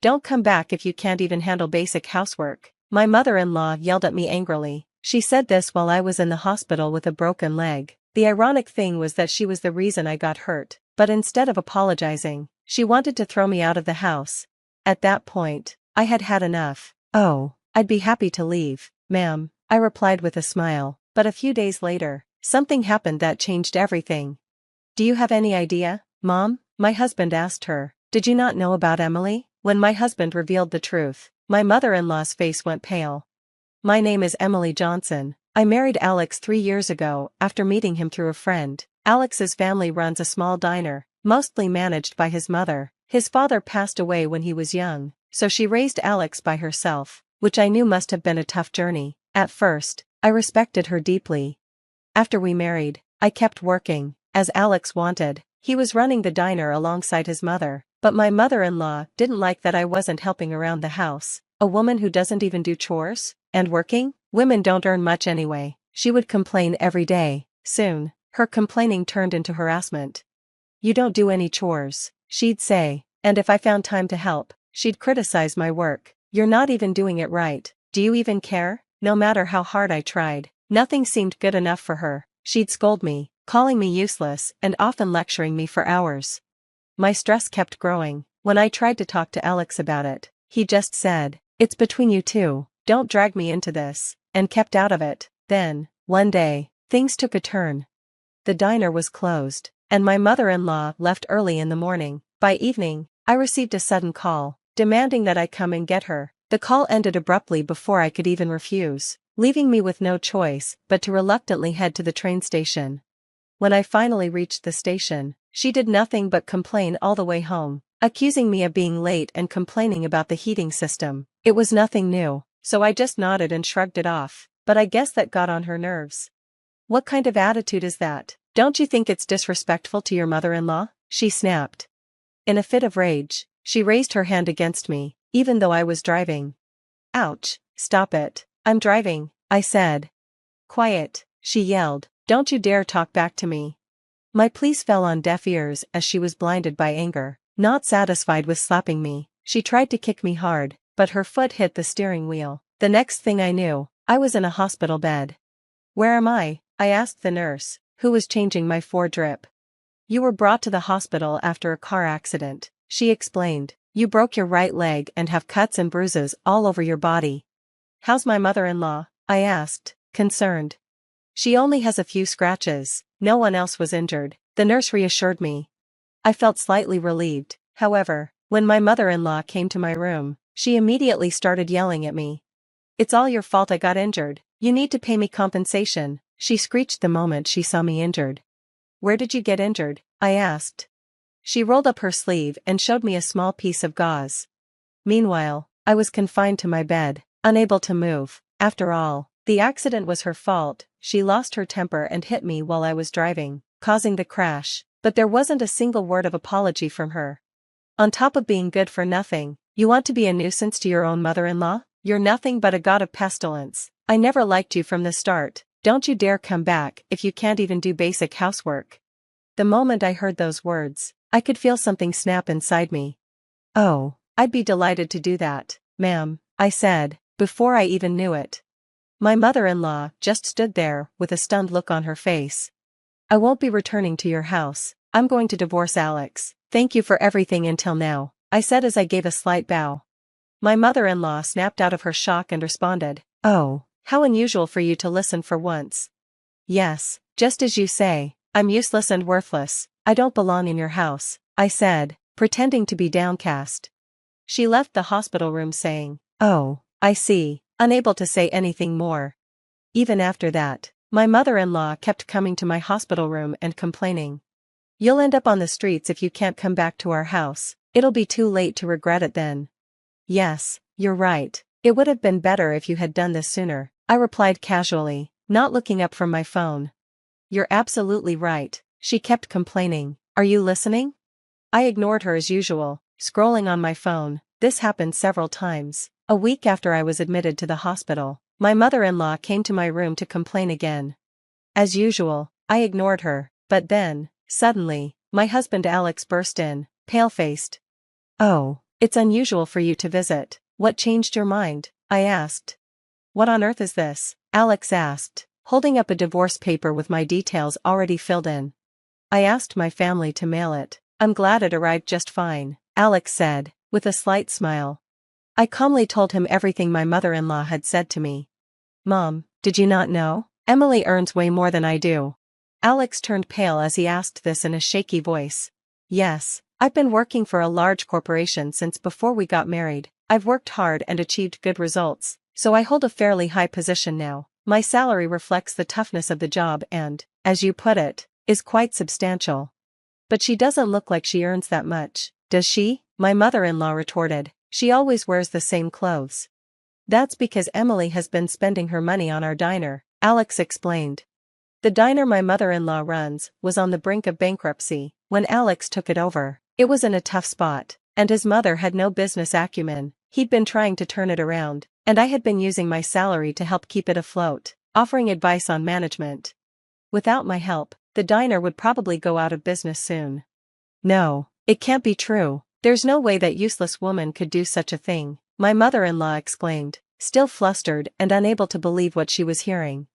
Don't come back if you can't even handle basic housework. My mother-in-law yelled at me angrily. She said this while I was in the hospital with a broken leg. The ironic thing was that she was the reason I got hurt, but instead of apologizing, she wanted to throw me out of the house. At that point, I had had enough. "Oh, I'd be happy to leave, ma'am," I replied with a smile. But a few days later, something happened that changed everything. "Do you have any idea, Mom?" my husband asked her. "Did you not know about Emily?" When my husband revealed the truth, my mother-in-law's face went pale. "My name is Emily Johnson. I married Alex 3 years ago after meeting him through a friend. Alex's family runs a small diner, mostly managed by his mother. His father passed away when he was young, so she raised Alex by herself, which I knew must have been a tough journey. At first, I respected her deeply. After we married, I kept working, as Alex wanted. He was running the diner alongside his mother, but my mother-in-law didn't like that I wasn't helping around the house. A woman who doesn't even do chores? And working? Women don't earn much anyway. She would complain every day. Soon, her complaining turned into harassment. "You don't do any chores," she'd say, and if I found time to help, she'd criticize my work. "You're not even doing it right. Do you even care?" No matter how hard I tried, nothing seemed good enough for her. She'd scold me, calling me useless and often lecturing me for hours. My stress kept growing. When I tried to talk to Alex about it, he just said, "It's between you two, don't drag me into this," and kept out of it. Then, one day, things took a turn. The diner was closed, and my mother-in-law left early in the morning. By evening, I received a sudden call, demanding that I come and get her. The call ended abruptly before I could even refuse, leaving me with no choice but to reluctantly head to the train station. When I finally reached the station, she did nothing but complain all the way home, accusing me of being late and complaining about the heating system. It was nothing new, so I just nodded and shrugged it off, but I guess that got on her nerves. "What kind of attitude is that? Don't you think it's disrespectful to your mother-in-law?" she snapped. In a fit of rage, she raised her hand against me, even though I was driving. "Ouch, stop it. I'm driving," I said. "Quiet," she yelled. "Don't you dare talk back to me." My pleas fell on deaf ears as she was blinded by anger. Not satisfied with slapping me, she tried to kick me hard, but her foot hit the steering wheel. The next thing I knew, I was in a hospital bed. "Where am I?" I asked the nurse, who was changing my drip. "You were brought to the hospital after a car accident," she explained. "You broke your right leg and have cuts and bruises all over your body." "How's my mother-in-law?" I asked, concerned. "She only has a few scratches, no one else was injured," the nurse reassured me. I felt slightly relieved. However, when my mother-in-law came to my room, she immediately started yelling at me. "It's all your fault I got injured. You need to pay me compensation," she screeched the moment she saw me injured. "Where did you get injured?" I asked. She rolled up her sleeve and showed me a small piece of gauze. Meanwhile, I was confined to my bed, unable to move. After all, the accident was her fault. She lost her temper and hit me while I was driving, causing the crash, but there wasn't a single word of apology from her. On top of being good for nothing, you want to be a nuisance to your own mother-in-law? You're nothing but a god of pestilence. I never liked you from the start. Don't you dare come back if you can't even do basic housework. The moment I heard those words, I could feel something snap inside me. "Oh, I'd be delighted to do that, ma'am," I said, before I even knew it. My mother-in-law just stood there with a stunned look on her face. "I won't be returning to your house. I'm going to divorce Alex. Thank you for everything until now," I said as I gave a slight bow. My mother-in-law snapped out of her shock and responded, "Oh, how unusual for you to listen for once. Yes, just as you say, I'm useless and worthless. I don't belong in your house," I said, pretending to be downcast. She left the hospital room saying, "Oh, I see," unable to say anything more. Even after that, my mother-in-law kept coming to my hospital room and complaining. "You'll end up on the streets if you can't come back to our house. It'll be too late to regret it then." "Yes, you're right. It would have been better if you had done this sooner," I replied casually, not looking up from my phone. "You're absolutely right," she kept complaining. "Are you listening?" I ignored her as usual, scrolling on my phone. This happened several times. A week after I was admitted to the hospital, my mother-in-law came to my room to complain again. As usual, I ignored her, but then, suddenly, my husband Alex burst in, pale-faced. "Oh, It's unusual for you to visit. What changed your mind? I asked. What on earth is this? Alex asked, holding up a divorce paper with my details already filled in. I asked my family to mail it. I'm glad it arrived just fine, Alex said, with a slight smile. I calmly told him everything my mother-in-law had said to me. Mom, did you not know? Emily earns way more than I do. Alex turned pale as he asked this in a shaky voice. Yes, I've been working for a large corporation since before we got married. I've worked hard and achieved good results, so I hold a fairly high position now. My salary reflects the toughness of the job and, as you put it, is quite substantial. But she doesn't look like she earns that much, does she? My mother-in-law retorted. She always wears the same clothes. That's because Emily has been spending her money on our diner, Alex explained. The diner my mother-in-law runs was on the brink of bankruptcy when Alex took it over. It was in a tough spot, and his mother had no business acumen. He'd been trying to turn it around, and I had been using my salary to help keep it afloat, offering advice on management. Without my help, the diner would probably go out of business soon. No, it can't be true. There's no way that useless woman could do such a thing, my mother-in-law exclaimed, still flustered and unable to believe what she was hearing.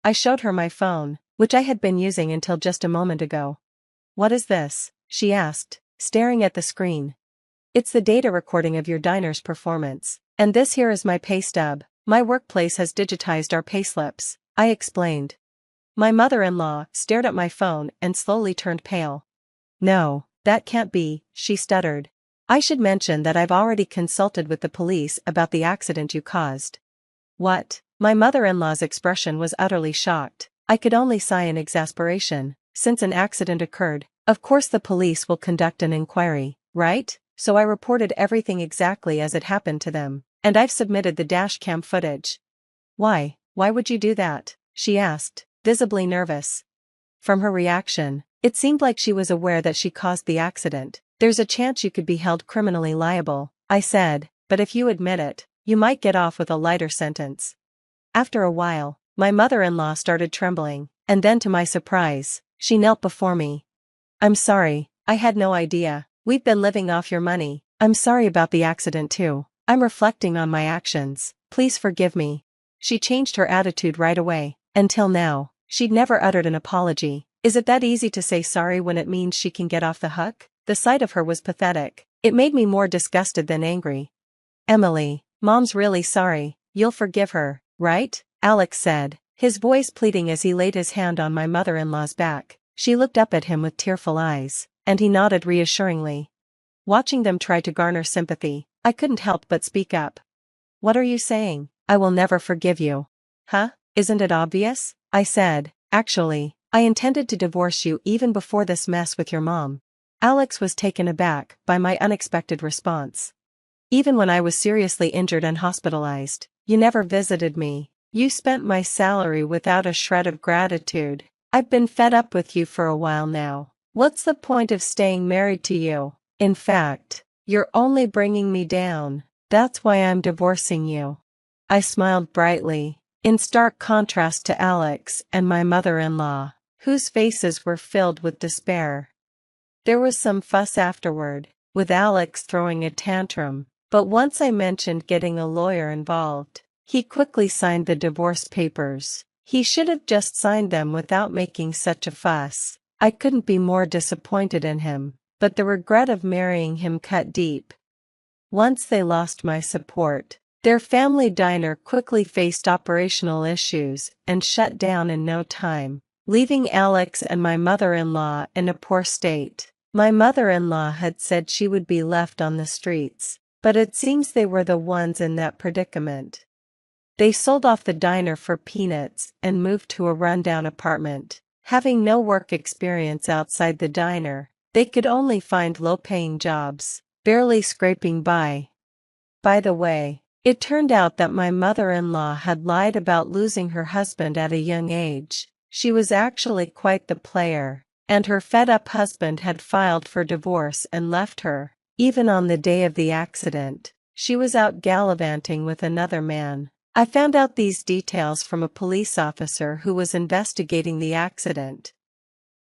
I showed her my phone, which I had been using until just a moment ago. What is this? She asked, staring at the screen. It's the data recording of your diner's performance, and this here is my pay stub. My workplace has digitized our payslips, I explained. My mother-in-law stared at my phone and slowly turned pale. No, that can't be, she stuttered. I should mention that I've already consulted with the police about the accident you caused. What? My mother-in-law's expression was utterly shocked. I could only sigh in exasperation. Since an accident occurred, of course the police will conduct an inquiry, right? So I reported everything exactly as it happened to them, and I've submitted the dashcam footage. Why? Why would you do that? She asked, visibly nervous. From her reaction, it seemed like she was aware that she caused the accident. There's a chance you could be held criminally liable, I said, but if you admit it, you might get off with a lighter sentence. After a while, my mother-in-law started trembling, and then to my surprise, she knelt before me. I'm sorry, I had no idea. We've been living off your money. I'm sorry about the accident too. I'm reflecting on my actions. Please forgive me. She changed her attitude right away. Until now, she'd never uttered an apology. Is it that easy to say sorry when it means she can get off the hook? The sight of her was pathetic. It made me more disgusted than angry. Emily, Mom's really sorry. You'll forgive her, right? Alex said, his voice pleading as he laid his hand on my mother-in-law's back. She looked up at him with tearful eyes, and he nodded reassuringly. Watching them try to garner sympathy, I couldn't help but speak up. What are you saying? I will never forgive you. Huh? Isn't it obvious? I said, actually, I intended to divorce you even before this mess with your mom. Alex was taken aback by my unexpected response. Even when I was seriously injured and hospitalized, you never visited me. You spent my salary without a shred of gratitude. I've been fed up with you for a while now. What's the point of staying married to you? In fact, you're only bringing me down. That's why I'm divorcing you. I smiled brightly, in stark contrast to Alex and my mother-in-law, whose faces were filled with despair. There was some fuss afterward, with Alex throwing a tantrum, but once I mentioned getting a lawyer involved, he quickly signed the divorce papers. He should have just signed them without making such a fuss. I couldn't be more disappointed in him, but the regret of marrying him cut deep. Once they lost my support, their family diner quickly faced operational issues and shut down in no time, leaving Alex and my mother-in-law in a poor state. My mother-in-law had said she would be left on the streets, but it seems they were the ones in that predicament. They sold off the diner for peanuts and moved to a rundown apartment. Having no work experience outside the diner, they could only find low-paying jobs, barely scraping by. By the way, it turned out that my mother-in-law had lied about losing her husband at a young age. She was actually quite the player, and her fed-up husband had filed for divorce and left her. Even on the day of the accident, she was out gallivanting with another man. I found out these details from a police officer who was investigating the accident.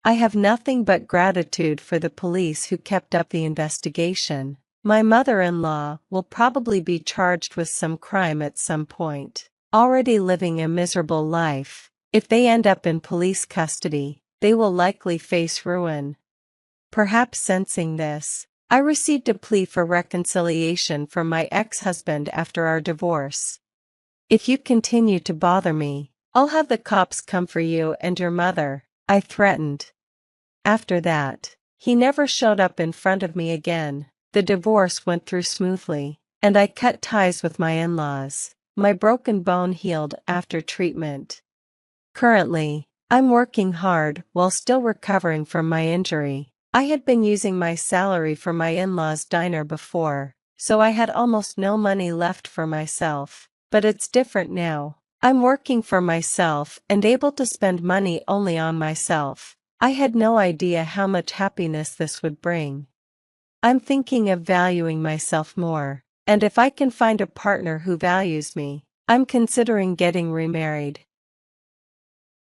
I have nothing but gratitude for the police who kept up the investigation. My mother-in-law will probably be charged with some crime at some point. Already living a miserable life, if they end up in police custody, they will likely face ruin. Perhaps sensing this, I received a plea for reconciliation from my ex-husband after our divorce. "If you continue to bother me, I'll have the cops come for you and your mother," I threatened. After that, he never showed up in front of me again. The divorce went through smoothly, and I cut ties with my in-laws. My broken bone healed after treatment. Currently, I'm working hard while still recovering from my injury. I had been using my salary for my in-laws' diner before, so I had almost no money left for myself. But it's different now. I'm working for myself and able to spend money only on myself. I had no idea how much happiness this would bring. I'm thinking of valuing myself more, and if I can find a partner who values me, I'm considering getting remarried.